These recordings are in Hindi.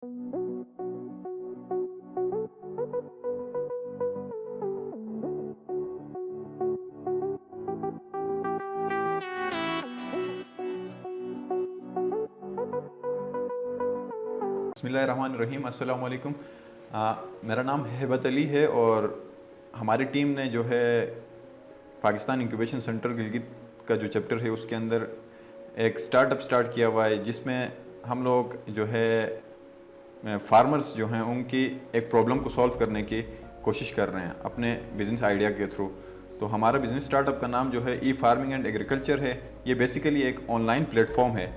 बिस्मिल्लाहिर्रहमानिर्रहीम। अस्सलाम वालेकुम। मेरा नाम हेबत अली है और हमारी टीम ने जो है पाकिस्तान इंक्यूबेशन सेंटर गिलगित का जो चैप्टर है उसके अंदर एक स्टार्टअप स्टार्ट किया हुआ है, जिसमें हम लोग जो है फार्मर्स जो हैं उनकी एक प्रॉब्लम को सॉल्व करने की कोशिश कर रहे हैं अपने बिज़नेस आइडिया के थ्रू। तो हमारा बिज़नेस स्टार्टअप का नाम जो है ई फार्मिंग एंड एग्रीकल्चर है। ये बेसिकली एक ऑनलाइन प्लेटफॉर्म है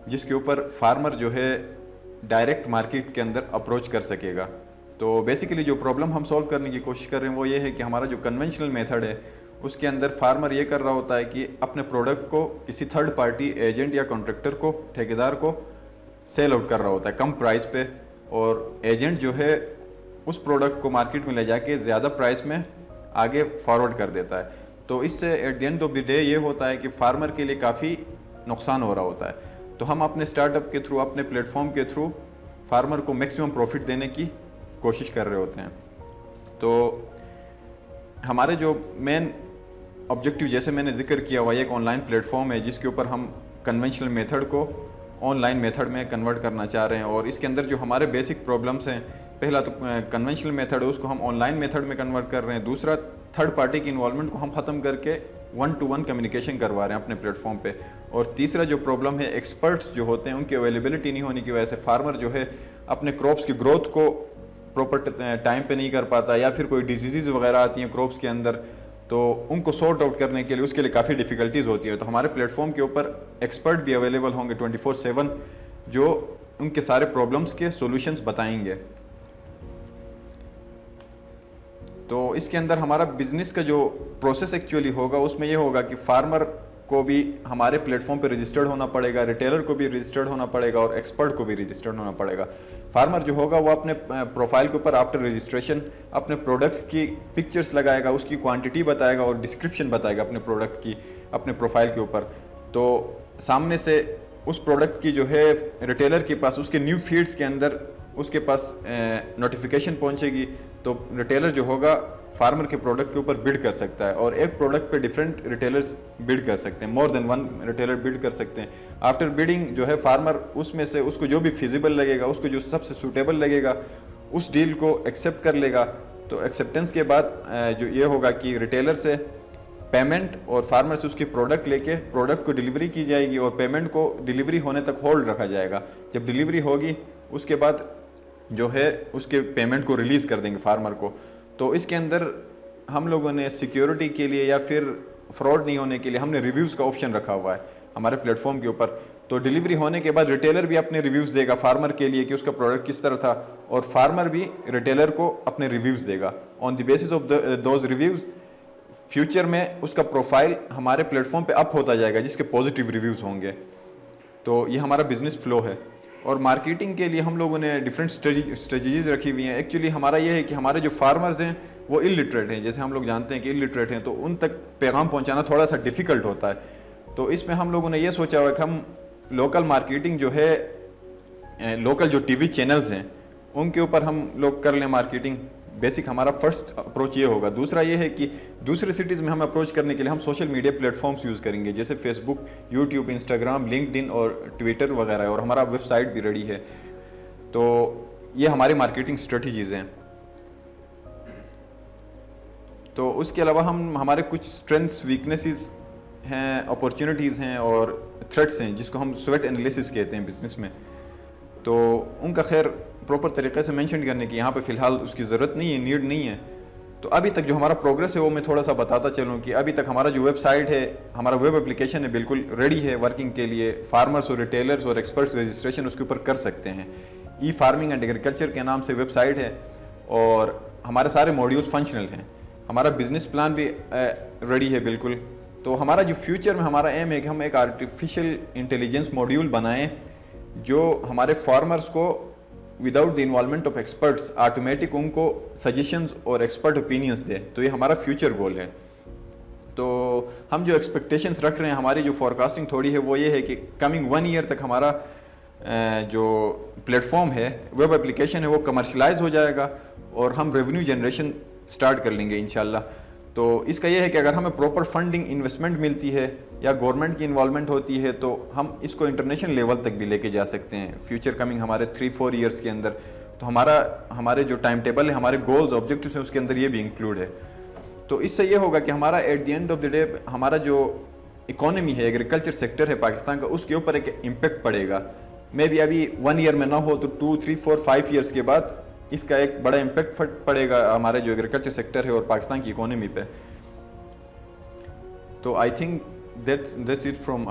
जिसके ऊपर फार्मर जो है डायरेक्ट मार्केट के अंदर अप्रोच कर सकेगा। तो बेसिकली जो प्रॉब्लम हम सॉल्व करने की कोशिश कर रहे हैं वो ये है कि हमारा जो कन्वेंशनल मेथड है उसके अंदर फार्मर ये कर रहा होता है कि अपने प्रोडक्ट को किसी थर्ड पार्टी एजेंट या कॉन्ट्रैक्टर को, ठेकेदार को सेल आउट कर रहा होता है कम प्राइस पे, और एजेंट जो है उस प्रोडक्ट को मार्केट में ले जाके ज़्यादा प्राइस में आगे फॉरवर्ड कर देता है। तो इससे at the end of the day ये होता है कि फार्मर के लिए काफ़ी नुकसान हो रहा होता है। तो हम अपने स्टार्टअप के थ्रू, अपने प्लेटफॉर्म के थ्रू फार्मर को मैक्सिमम प्रॉफिट देने की कोशिश कर रहे होते हैं। तो हमारे जो मेन ऑब्जेक्टिव, जैसे मैंने जिक्र किया हुआ, एक ऑनलाइन प्लेटफॉर्म है जिसके ऊपर हम कन्वेंशनल मेथड को ऑनलाइन मेथड में कन्वर्ट करना चाह रहे हैं। और इसके अंदर जो हमारे बेसिक प्रॉब्लम्स हैं, पहला तो कन्वेंशनल मेथड है उसको हम ऑनलाइन मेथड में कन्वर्ट कर रहे हैं। दूसरा, थर्ड पार्टी की इन्वॉल्वमेंट को हम ख़त्म करके 1-to-1 कम्युनिकेशन करवा रहे हैं अपने प्लेटफॉर्म पे। और तीसरा जो प्रॉब्लम है, एक्सपर्ट्स जो होते हैं उनकी अवेलेबिलिटी नहीं होने की वजह से फार्मर जो है अपने क्रॉप्स की ग्रोथ को प्रॉपर टाइम पे नहीं कर पाता, या फिर कोई डिजीज़ वगैरह आती हैं क्रॉप्स के अंदर, तो उनको सॉर्ट आउट करने के लिए उसके लिए काफ़ी डिफ़िकल्टीज़ होती है। तो हमारे प्लेटफॉर्म के ऊपर एक्सपर्ट भी अवेलेबल होंगे 24/7 जो उनके सारे प्रॉब्लम्स के सॉल्यूशंस बताएंगे। तो इसके अंदर हमारा बिजनेस का जो प्रोसेस एक्चुअली होगा उसमें ये होगा कि फार्मर को भी हमारे प्लेटफॉर्म पे रजिस्टर्ड होना पड़ेगा, रिटेलर को भी रजिस्टर्ड होना पड़ेगा और एक्सपर्ट को भी रजिस्टर्ड होना पड़ेगा। फार्मर जो होगा वो अपने प्रोफाइल के ऊपर आफ्टर रजिस्ट्रेशन अपने प्रोडक्ट्स की पिक्चर्स लगाएगा, उसकी क्वांटिटी बताएगा और डिस्क्रिप्शन बताएगा अपने प्रोडक्ट की अपने प्रोफाइल के ऊपर। तो सामने से उस प्रोडक्ट की जो है रिटेलर के पास, उसके न्यू फीड्स के अंदर उसके पास नोटिफिकेशन पहुंचेगी। तो रिटेलर जो होगा फार्मर के प्रोडक्ट के ऊपर बिड कर सकता है, और एक प्रोडक्ट पे डिफरेंट रिटेलर्स बिड कर सकते हैं, more than one retailer bid कर सकते हैं। आफ्टर बिडिंग जो है फार्मर उसमें से उसको जो भी फिजिबल लगेगा, उसको जो सबसे सूटेबल लगेगा, उस डील को एक्सेप्ट कर लेगा। तो एक्सेप्टेंस के बाद जो ये होगा कि रिटेलर से पेमेंट और फार्मर से उसकी प्रोडक्ट लेके प्रोडक्ट को डिलीवरी की जाएगी और पेमेंट को डिलीवरी होने तक होल्ड रखा जाएगा। जब डिलीवरी होगी उसके बाद जो है उसके पेमेंट को रिलीज़ कर देंगे फार्मर को। तो इसके अंदर हम लोगों ने सिक्योरिटी के लिए या फिर फ्रॉड नहीं होने के लिए हमने रिव्यूज़ का ऑप्शन रखा हुआ है हमारे प्लेटफॉर्म के ऊपर। तो डिलीवरी होने के बाद रिटेलर भी अपने रिव्यूज़ देगा फार्मर के लिए कि उसका प्रोडक्ट किस तरह था, और फार्मर भी रिटेलर को अपने रिव्यूज़ देगा। On the basis of those reviews future में उसका प्रोफाइल हमारे प्लेटफॉर्म पे अप होता जाएगा जिसके पॉजिटिव रिव्यूज़ होंगे। तो ये हमारा बिजनेस फ्लो है। और मार्केटिंग के लिए हम लोगों ने डिफरेंट स्ट्रेटजीज रखी हुई हैं। एक्चुअली हमारा ये है कि हमारे जो फार्मर्स हैं वो इलिटरेट हैं, जैसे हम लोग जानते हैं कि इलिटरेट हैं, तो उन तक पैगाम पहुंचाना थोड़ा सा डिफ़िकल्ट होता है। तो इसमें हम लोगों ने ये सोचा हुआ कि हम लोकल मार्केटिंग जो है, लोकल जो टीवी चैनल्स हैं उनके ऊपर हम लोग कर लें मार्केटिंग। बेसिक हमारा फर्स्ट अप्रोच ये होगा। दूसरा ये है कि दूसरे सिटीज़ में हम अप्रोच करने के लिए हम सोशल मीडिया प्लेटफॉर्म्स यूज़ करेंगे, जैसे फेसबुक, यूट्यूब, इंस्टाग्राम, लिंक्डइन और ट्विटर वगैरह, और हमारा वेबसाइट भी रेडी है। तो ये हमारी मार्केटिंग स्ट्रेटजीज़ हैं। तो उसके अलावा हम हमारे कुछ स्ट्रेंथ्स, वीकनेसेस हैं, अपॉर्चुनिटीज़ हैं और थ्रेट्स हैं जिसको हम स्वेट एनालिसिस कहते हैं बिजनेस में। तो उनका खैर प्रॉपर तरीके से मेंशन करने की यहाँ पे फ़िलहाल उसकी ज़रूरत नहीं है, नीड नहीं है। तो अभी तक जो हमारा प्रोग्रेस है वो मैं थोड़ा सा बताता चलूँ कि अभी तक हमारा जो वेबसाइट है, हमारा वेब एप्लीकेशन है, बिल्कुल रेडी है वर्किंग के लिए। फार्मर्स और रिटेलर्स और एक्सपर्ट्स रजिस्ट्रेशन उसके ऊपर कर सकते हैं। ई फार्मिंग एंड एग्रीकल्चर के नाम से वेबसाइट है और हमारे सारे मॉड्यूल्स फंक्शनल हैं। हमारा बिजनेस प्लान भी रेडी है बिल्कुल। तो हमारा जो फ्यूचर में हमारा एम है कि हम एक आर्टिफिशियल इंटेलिजेंस मॉड्यूल बनाएं जो हमारे फार्मर्स को without the involvement of experts automatic उनको सजेशंस और एक्सपर्ट ओपिनियंस दे। तो ये हमारा फ्यूचर गोल है। तो हम जो एक्सपेक्टेशंस रख रहे हैं, हमारी जो फॉरकास्टिंग थोड़ी है वो ये है कि कमिंग 1 ईयर तक हमारा जो प्लेटफॉर्म है, वेब एप्लीकेशन है, वो कमर्शलाइज हो जाएगा और हम रेवेन्यू जनरेशन स्टार्ट कर लेंगे इंशाल्लाह। तो इसका यह है कि अगर हमें प्रॉपर फंडिंग इन्वेस्टमेंट मिलती है या गवर्नमेंट की इन्वॉल्वमेंट होती है तो हम इसको इंटरनेशनल लेवल तक भी लेके जा सकते हैं फ्यूचर कमिंग हमारे 3-4 ईयर्स के अंदर। तो हमारे जो टाइम टेबल है, हमारे गोल्स ऑब्जेक्टिव्स हैं, उसके अंदर ये भी इंक्लूड है। तो इससे ये होगा कि हमारा at the end of the day हमारा जो इकोनॉमी है, एग्रीकल्चर सेक्टर है पाकिस्तान का, उसके ऊपर एक इम्पेक्ट पड़ेगा। मे बी अभी 1 ईयर में ना हो तो 2, 3, 4, 5 ईयर्स के बाद इसका एक बड़ा इम्पेक्ट पड़ेगा हमारे जो एग्रीकल्चर सेक्टर है और पाकिस्तान की इकोनॉमी पे। तो I think that's it from